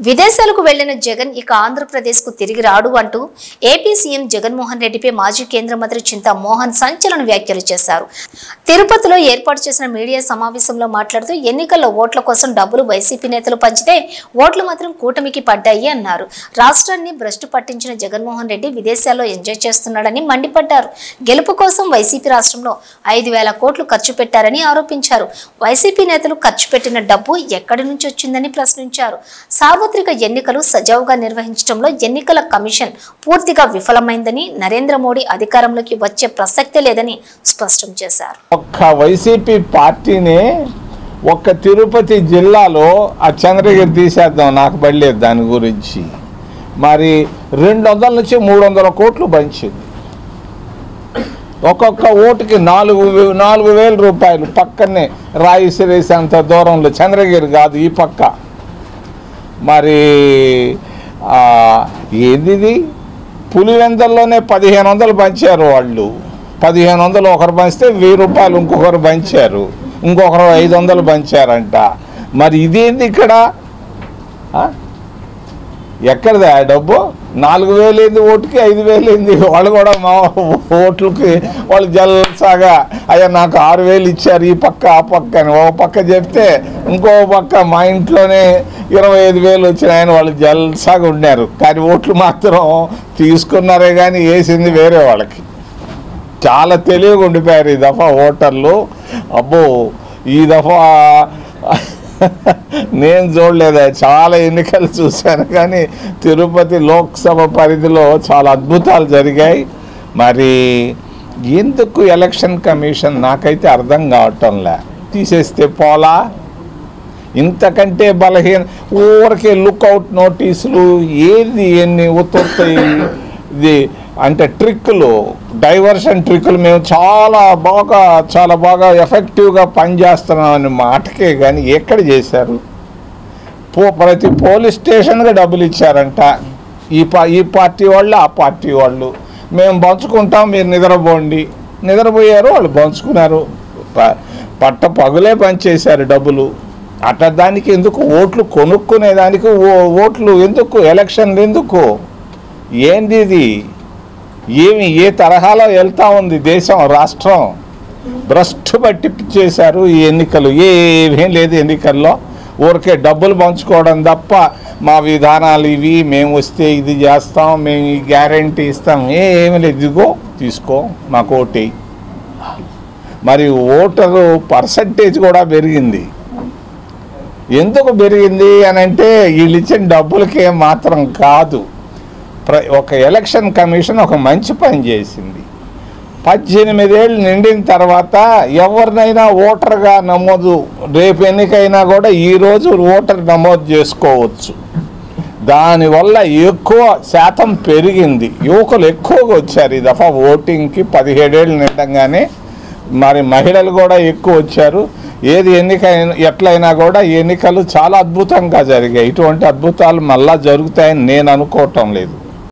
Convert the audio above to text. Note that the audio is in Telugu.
విదేశాలకు వెళ్లిన జగన్ ఇక ఆంధ్రప్రదేశ్కు తిరిగి రాడు అంటూ ఏపీ సీఎం జగన్మోహన్ రెడ్డిపై మాజీ కేంద్ర మంత్రి చింతా మోహన్ సంచలన వ్యాఖ్యలు చేశారు. తిరుపతిలో ఏర్పాటు చేసిన మీడియా సమావేశంలో మాట్లాడుతూ ఎన్నికల్లో ఓట్ల కోసం డబ్బులు వైసీపీ నేతలు పంచితే ఓట్లు మాత్రం కూటమికి పడ్డాయి అన్నారు. రాష్ట్రాన్ని భ్రష్టు పట్టించిన జగన్మోహన్ రెడ్డి విదేశాల్లో ఎంజాయ్ చేస్తున్నాడని మండిపడ్డారు. గెలుపు కోసం వైసీపీ రాష్ట్రంలో 5,000 కోట్లు ఖర్చు పెట్టారని ఆరోపించారు. వైసీపీ నేతలు ఖర్చు పెట్టిన డబ్బు ఎక్కడి నుంచి వచ్చిందని ప్రశ్నించారు. సార్వత్రిక ఎన్నికలు సజావుగా నిర్వహించడంలో ఎన్నికల కమిషన్ పూర్తిగా విఫలమైందని, నరేంద్ర మోడీ అధికారంలోకి వచ్చే ప్రసక్తే లేదని స్పష్టం చేశారు. ఒక్క వైసీపీ పార్టీనే ఒక్క తిరుపతి జిల్లాలో ఆ చంద్రగిరి తీసేద్దాం, నాకు బయలేదు దాని గురించి. మరి 200 నుంచి 300 కోట్లు పంచింది. ఒక్కొక్క ఓటుకి 4,000 రూపాయలు. పక్కనే రాయి సిరేసేంత దూరంలో, చంద్రగిరి కాదు ఈ పక్క. మరి ఏది పులివెందల్లోనే 1,500 పంచారు వాళ్ళు. 1,500 ఒకరు పంచితే 1,000 రూపాయలు ఇంకొకరు పంచారు, ఇంకొకరు 500 పంచారంట. మరి ఇదేంది ఇక్కడ? ఎక్కడిదా డబ్బు? 4,000 ఏంది ఓటుకి, 5,000 ఏంది? వాళ్ళు కూడా మా ఓట్లకి వాళ్ళు జల్సాగా అయ్యా నాకు 6,000 ఇచ్చారు ఈ పక్క ఆ పక్క అని ఒక పక్క చెప్తే, ఇంకో పక్క మా ఇంట్లోనే 25,000 వచ్చినాయని వాళ్ళు జల్సాగా ఉన్నారు. కానీ ఓట్లు మాత్రం తీసుకున్నారే కానీ వేసింది వేరే వాళ్ళకి. చాలా తెలివిగా ఉండిపోయారు ఈ దఫా ఓటర్లు. అబ్బో ఈ దఫా నేను చూడలేదా, చాలా ఎన్నికలు చూశాను కానీ తిరుపతి లోక్సభ పరిధిలో చాలా అద్భుతాలు జరిగాయి. మరి ఎందుకు ఎలక్షన్ కమిషన్ నాకైతే అర్థం కావటంలే. తీసేస్తే పోలా, ఇంతకంటే బలహీన ఊరికే లుక్అవుట్ నోటీసులు ఏది ఎన్ని ఉత్తర్తాయి. ఇది అంటే ట్రిక్కులు, డైవర్షన్ ట్రిక్కులు మేము చాలా బాగా ఎఫెక్టివ్గా పనిచేస్తున్నామని మాటకే కానీ ఎక్కడ చేశారు? ప్రతి పోలీస్ స్టేషన్గా డబ్బులు ఇచ్చారంట ఈ పార్టీ వాళ్ళు ఆ పార్టీ వాళ్ళు. మేము పంచుకుంటాం, మీరు నిద్రపోండి. నిద్రపోయారు, వాళ్ళు పంచుకున్నారు. పట్ట పగులే పనిచేశారు డబ్బులు. అట్లా దానికి ఎందుకు ఓట్లు కొనుక్కునేదానికి ఓట్లు ఎందుకు? ఎలక్షన్లు ఎందుకు? ఏంది ఇది? ఏ తరహాలో వెళ్తూ ఉంది దేశం, రాష్ట్రం? భ్రష్టు పట్టి చేశారు ఈ ఎన్నికలు. ఏమేం లేదు ఎన్నికల్లో, ఊరికే డబ్బులు పంచుకోవడం తప్ప మా విధానాలు ఇవి, మేము వస్తే ఇది చేస్తాం, మేము ఈ గ్యారంటీ ఇస్తాం, ఏమీ లేదు. ఇదిగో తీసుకో, మాకు ఓటు. మరి ఓటరు పర్సంటేజ్ కూడా పెరిగింది. ఎందుకు పెరిగింది అని అంటే వీళ్ళు ఇచ్చిన డబ్బులకే మాత్రం కాదు. ఒక ఎలక్షన్ కమిషన్ ఒక మంచి పని చేసింది. 18 ఏళ్ళు నిండిన తర్వాత ఎవరినైనా ఓటర్గా నమోదు, రేపు ఎన్నికైనా కూడా ఈరోజు ఓటర్ నమోదు చేసుకోవచ్చు. దానివల్ల ఎక్కువ శాతం పెరిగింది. యువకులు ఎక్కువగా వచ్చారు ఈ దఫా ఓటింగ్కి. 17 ఏళ్ళు నిండగానే మరి మహిళలు కూడా ఎక్కువ వచ్చారు. ఏది ఎన్నికైనా ఎట్లయినా కూడా ఎన్నికలు చాలా అద్భుతంగా జరిగాయి. ఇటువంటి అద్భుతాలు మళ్ళా జరుగుతాయని నేను అనుకోవటం లేదు.